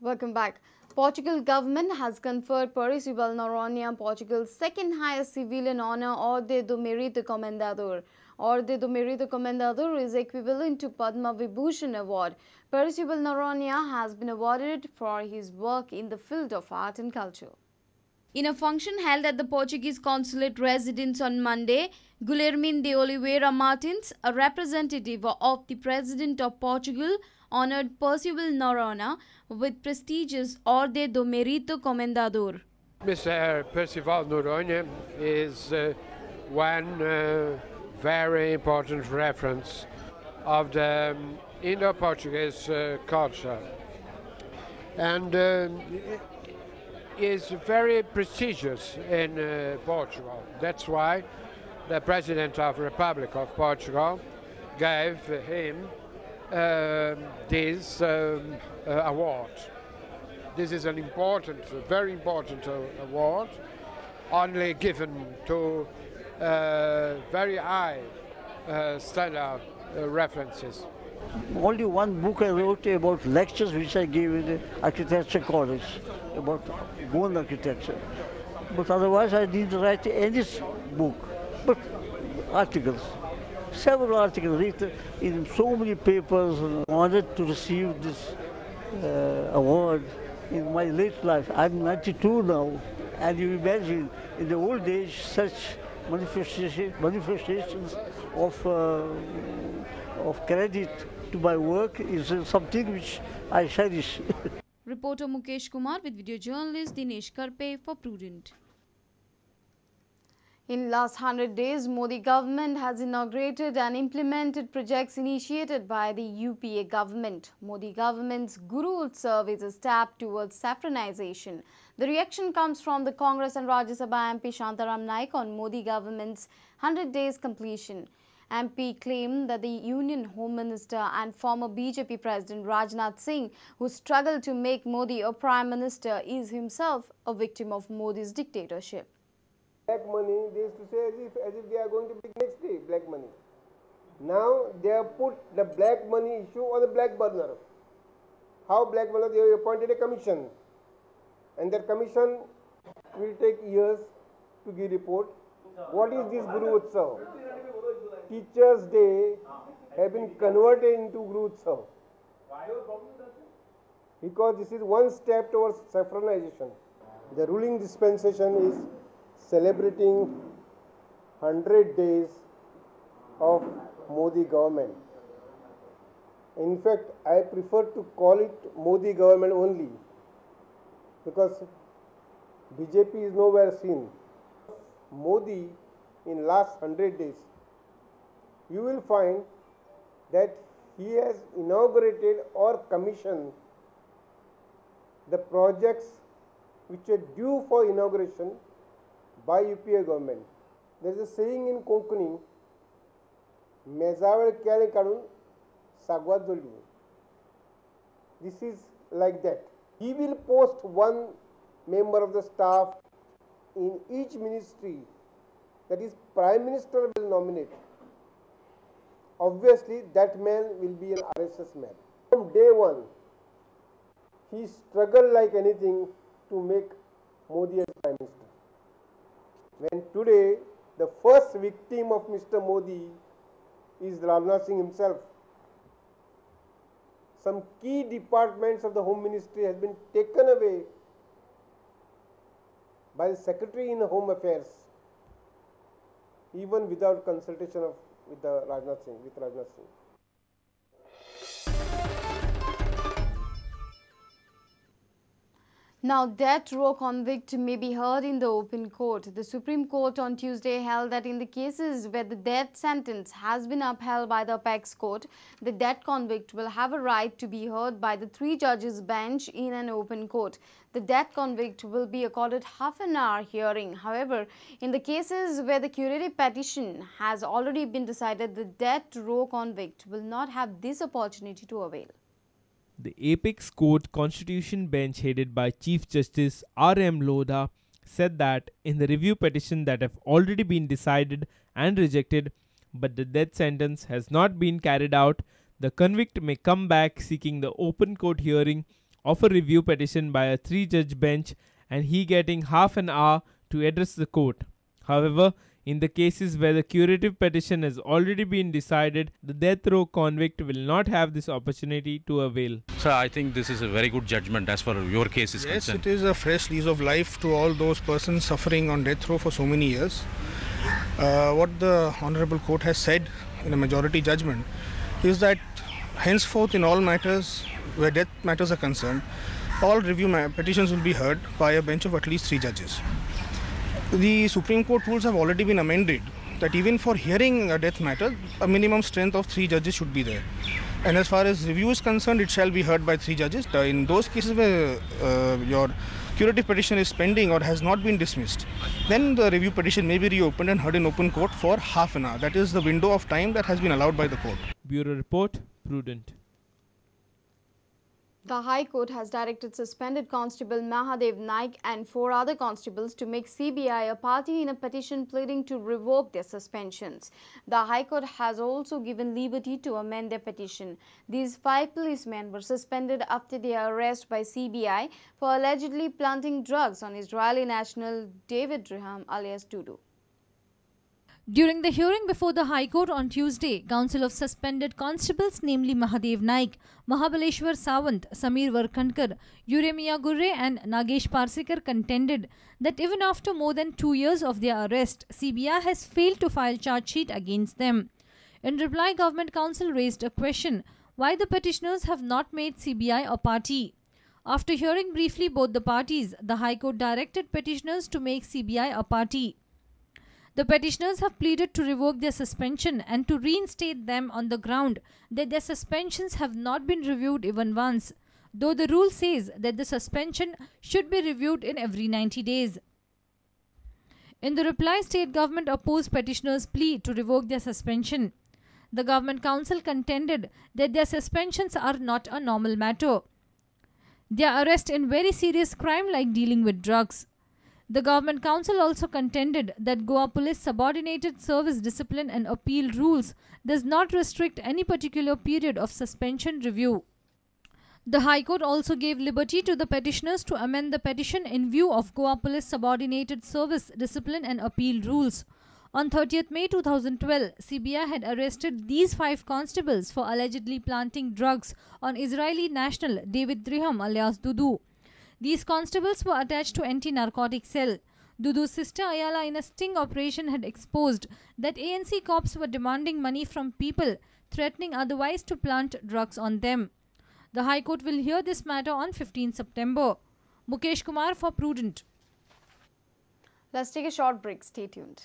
Welcome back. Portugal government has conferred Percival Noronha Portugal's second highest civilian honor, Ordem Do Merito Comendador. Ordem Do Merito Comendador is equivalent to Padma Vibhushan Award. Percival Noronha has been awarded for his work in the field of art and culture. In a function held at the Portuguese consulate residence on Monday, Guilherme de Oliveira Martins, a representative of the President of Portugal, honored Percival Noronha with prestigious Ordem Do Merito Comendador. Mr. Percival Noronha is one very important reference of the Indo-Portuguese culture, and is very prestigious in Portugal. That's why the President of the Republic of Portugal gave him this award. This is an important, very important award, only given to very high standard references. Only one book I wrote about lectures which I gave in the architecture college about bone architecture. But otherwise I didn't write any book, but articles. Several articles written in so many papers. Honored to receive this award in my late life. I'm 92 now, and you imagine in the old age such manifestations of credit to my work is something which I cherish. Reporter Mukesh Kumar with video journalist Dinesh Karpe for Prudent. In last 100 days, Modi government has inaugurated and implemented projects initiated by the UPA government. Modi government's Guru Utsav is a step towards saffronization. The reaction comes from the Congress and Rajya Sabha MP Shantaram Naik on Modi government's 100 days completion. MP claimed that the Union Home Minister and former BJP President Rajnath Singh, who struggled to make Modi a Prime Minister, is himself a victim of Modi's dictatorship. Black money, they used to say as if they are going to pick next day, black money. Now they have put the black money issue on the black burner. How black money? They have appointed a commission, and that commission will take years to give report. What is this Guru Utsav? Teachers' Day have been converted into Guru Utsav because this is one step towards saffronization. The ruling dispensation is celebrating 100 days of Modi government. In fact, I prefer to call it Modi government only because BJP is nowhere seen. Modi in last 100 days, you will find that he has inaugurated or commissioned the projects which are due for inauguration by UPA government. There is a saying in Konkani, Mezavel Kyale Kadun Sagwat Joli. This is like that. He will post one member of the staff in each ministry, that is Prime Minister will nominate. Obviously that man will be an RSS man. From day one, he struggled like anything to make Modi as Prime Minister. When today the first victim of Mr. Modi is Rajnath Singh himself. Some key departments of the Home Ministry has been taken away by the Secretary in Home Affairs, even without consultation with Rajnath Singh. Now, death row convict may be heard in the open court. The Supreme Court on Tuesday held that in the cases where the death sentence has been upheld by the apex court, the death convict will have a right to be heard by the 3 judges bench in an open court. The death convict will be accorded half an hour hearing. However, in the cases where the curative petition has already been decided, the death row convict will not have this opportunity to avail. The Apex Court Constitution Bench headed by Chief Justice R.M. Lodha said that in the review petition that have already been decided and rejected, but the death sentence has not been carried out, the convict may come back seeking the open court hearing of a review petition by a 3-judge bench and he getting half an hour to address the court. However, in the cases where the curative petition has already been decided, the death row convict will not have this opportunity to avail. So I think this is a very good judgment as far as your case is concerned. Yes, it is a fresh lease of life to all those persons suffering on death row for so many years. What the Honorable Court has said in a majority judgment is that henceforth in all matters where death matters are concerned, all review petitions will be heard by a bench of at least 3 judges. The Supreme Court rules have already been amended that even for hearing a death matter, a minimum strength of 3 judges should be there. And as far as review is concerned, it shall be heard by 3 judges. In those cases where your curative petition is pending or has not been dismissed, then the review petition may be reopened and heard in open court for half an hour. That is the window of time that has been allowed by the court. Bureau Report, Prudent. The High Court has directed suspended Constable Mahadev Naik and 4 other constables to make CBI a party in a petition pleading to revoke their suspensions. The High Court has also given liberty to amend their petition. These 5 policemen were suspended after their arrest by CBI for allegedly planting drugs on Israeli national David Driham alias Dudu. During the hearing before the High Court on Tuesday, Council of Suspended Constables, namely Mahadev Naik, Mahabaleshwar Sawant, Samir Varkhankar, Uremiya Gurre and Nagesh Parsekar contended that even after more than 2 years of their arrest, CBI has failed to file charge sheet against them. In reply, Government Counsel raised a question why the petitioners have not made CBI a party. After hearing briefly both the parties, the High Court directed petitioners to make CBI a party. The petitioners have pleaded to revoke their suspension and to reinstate them on the ground that their suspensions have not been reviewed even once, though the rule says that the suspension should be reviewed in every 90 days. In the reply, State Government opposed petitioners' plea to revoke their suspension. The Government Council contended that their suspensions are not a normal matter. Their arrest in very serious crime like dealing with drugs. The Government Council also contended that Goa Police Subordinated Service Discipline and Appeal Rules does not restrict any particular period of suspension review. The High Court also gave liberty to the petitioners to amend the petition in view of Goa Police Subordinated Service Discipline and Appeal Rules. On 30th May 2012, CBI had arrested these 5 constables for allegedly planting drugs on Israeli national David Driham alias Dudu. These constables were attached to anti-narcotic cell. Dudu's sister Ayala in a sting operation had exposed that ANC cops were demanding money from people, threatening otherwise to plant drugs on them. The High Court will hear this matter on 15 September. Mukesh Kumar for Prudent. Let's take a short break. Stay tuned.